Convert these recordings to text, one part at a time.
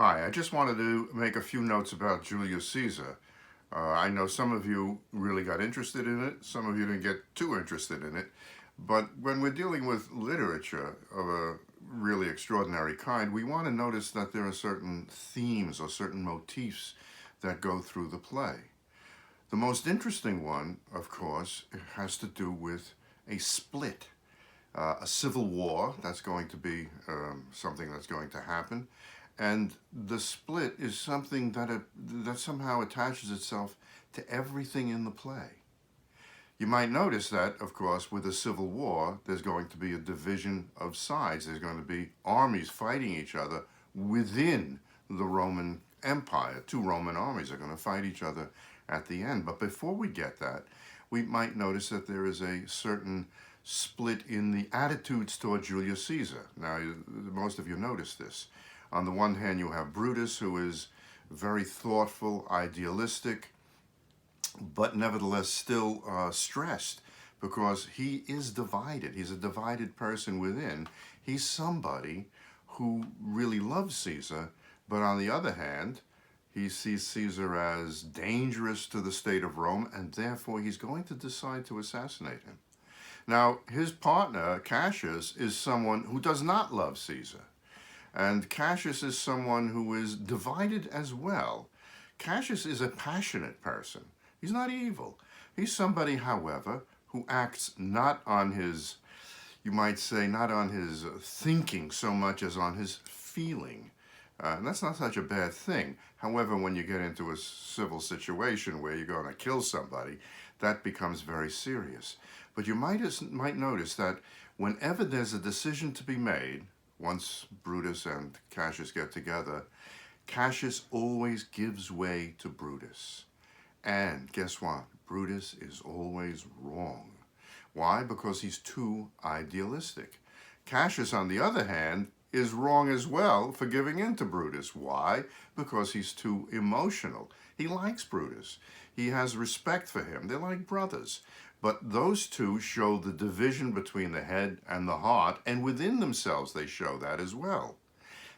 Hi, I just wanted to make a few notes about Julius Caesar. I know some of you really got interested in it, some of you didn't get too interested in it, but when we're dealing with literature of a really extraordinary kind, we want to notice that there are certain themes or certain motifs that go through the play. The most interesting one, of course, has to do with a split, a civil war. That's going to be something that's going to happen. And the split is something that somehow attaches itself to everything in the play. You might notice that, of course, with a civil war, there's going to be a division of sides. There's going to be armies fighting each other within the Roman Empire. Two Roman armies are going to fight each other at the end. But before we get that, we might notice that there is a certain split in the attitudes toward Julius Caesar. Now, most of you notice this. On the one hand, you have Brutus, who is very thoughtful, idealistic, but nevertheless still stressed because he is divided. He's a divided person within. He's somebody who really loves Caesar, but on the other hand, he sees Caesar as dangerous to the state of Rome, and therefore he's going to decide to assassinate him. Now, his partner, Cassius, is someone who does not love Caesar. And Cassius is someone who is divided as well. Cassius is a passionate person. He's not evil. He's somebody, however, who acts not on his, you might say, not on his thinking so much as on his feeling. And that's not such a bad thing. However, when you get into a civil situation where you're going to kill somebody, that becomes very serious. But you might notice that whenever there's a decision to be made, once Brutus and Cassius get together, Cassius always gives way to Brutus. And guess what? Brutus is always wrong. Why? Because he's too idealistic. Cassius, on the other hand, is wrong as well for giving in to Brutus. Why? Because he's too emotional. He likes Brutus. He has respect for him. They're like brothers. But those two show the division between the head and the heart, and within themselves they show that as well.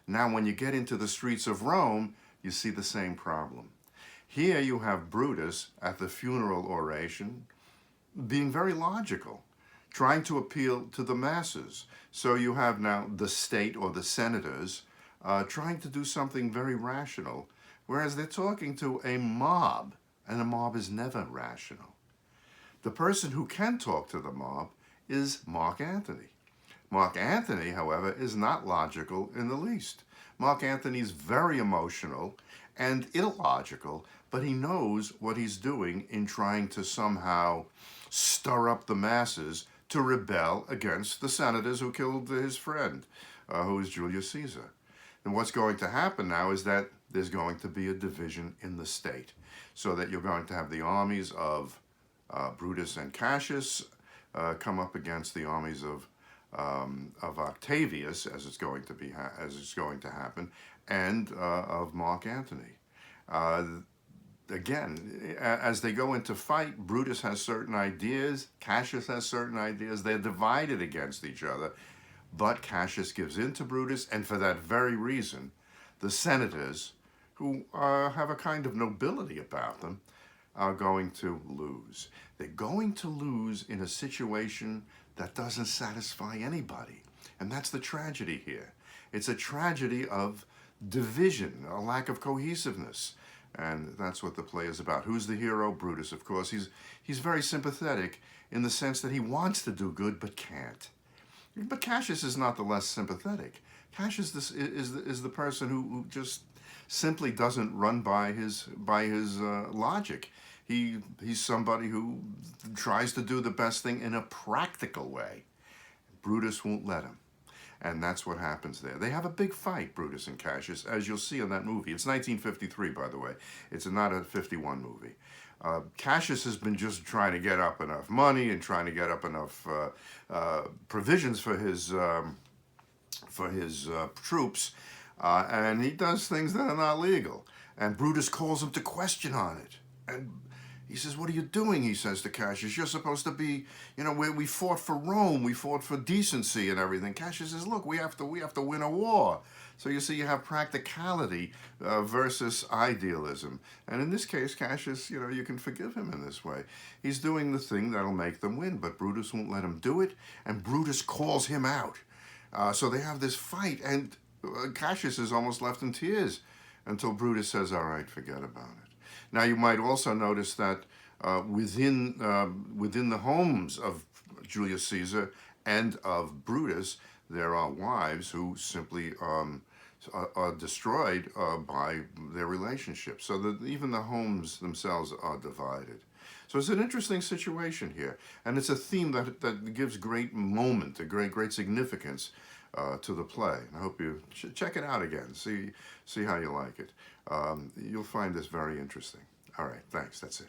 Now, when you get into the streets of Rome, you see the same problem. Here you have Brutus at the funeral oration being very logical, trying to appeal to the masses. So you have now the state or the senators trying to do something very rational, whereas they're talking to a mob, and a mob is never rational. The person who can talk to the mob is Mark Antony. Mark Antony, however, is not logical in the least. Mark Antony is very emotional and illogical, but he knows what he's doing in trying to somehow stir up the masses to rebel against the senators who killed his friend, who is Julius Caesar. And what's going to happen now is that there's going to be a division in the state, so that you're going to have the armies of Brutus and Cassius come up against the armies of Octavius, as it's going to happen, and of Mark Antony. Again, as they go into fight, Brutus has certain ideas, Cassius has certain ideas. They're divided against each other, but Cassius gives in to Brutus, and for that very reason, the senators, who have a kind of nobility about them, are going to lose. They're going to lose in a situation that doesn't satisfy anybody. And that's the tragedy here. It's a tragedy of division, a lack of cohesiveness. And that's what the play is about. Who's the hero? Brutus, of course. He's very sympathetic in the sense that he wants to do good but can't. But Cassius is not the less sympathetic. Cassius is the person who just simply doesn't run by his logic. He's somebody who tries to do the best thing in a practical way. Brutus won't let him. And that's what happens there. They have a big fight, Brutus and Cassius, as you'll see in that movie. It's 1953, by the way. It's not a 51 movie. Cassius has been just trying to get up enough money and trying to get up enough provisions for his troops, and he does things that are not legal. And Brutus calls him to question on it. And He says, "What are you doing?" He says to Cassius. "You're supposed to be, we fought for Rome. We fought for decency and everything." Cassius says, "Look, we have to win a war." So you see, you have practicality versus idealism. And in this case, Cassius, you can forgive him in this way. He's doing the thing that'll make them win, but Brutus won't let him do it, and Brutus calls him out. So they have this fight, and Cassius is almost left in tears until Brutus says, "All right, forget about it." Now, you might also notice that within the homes of Julius Caesar and of Brutus, there are wives who simply are destroyed by their relationship, so that even the homes themselves are divided. So it's an interesting situation here, and it's a theme that gives great moment, a great significance to the play. I hope you check it out again, see how you like it. You'll find this very interesting. All right, thanks. That's it.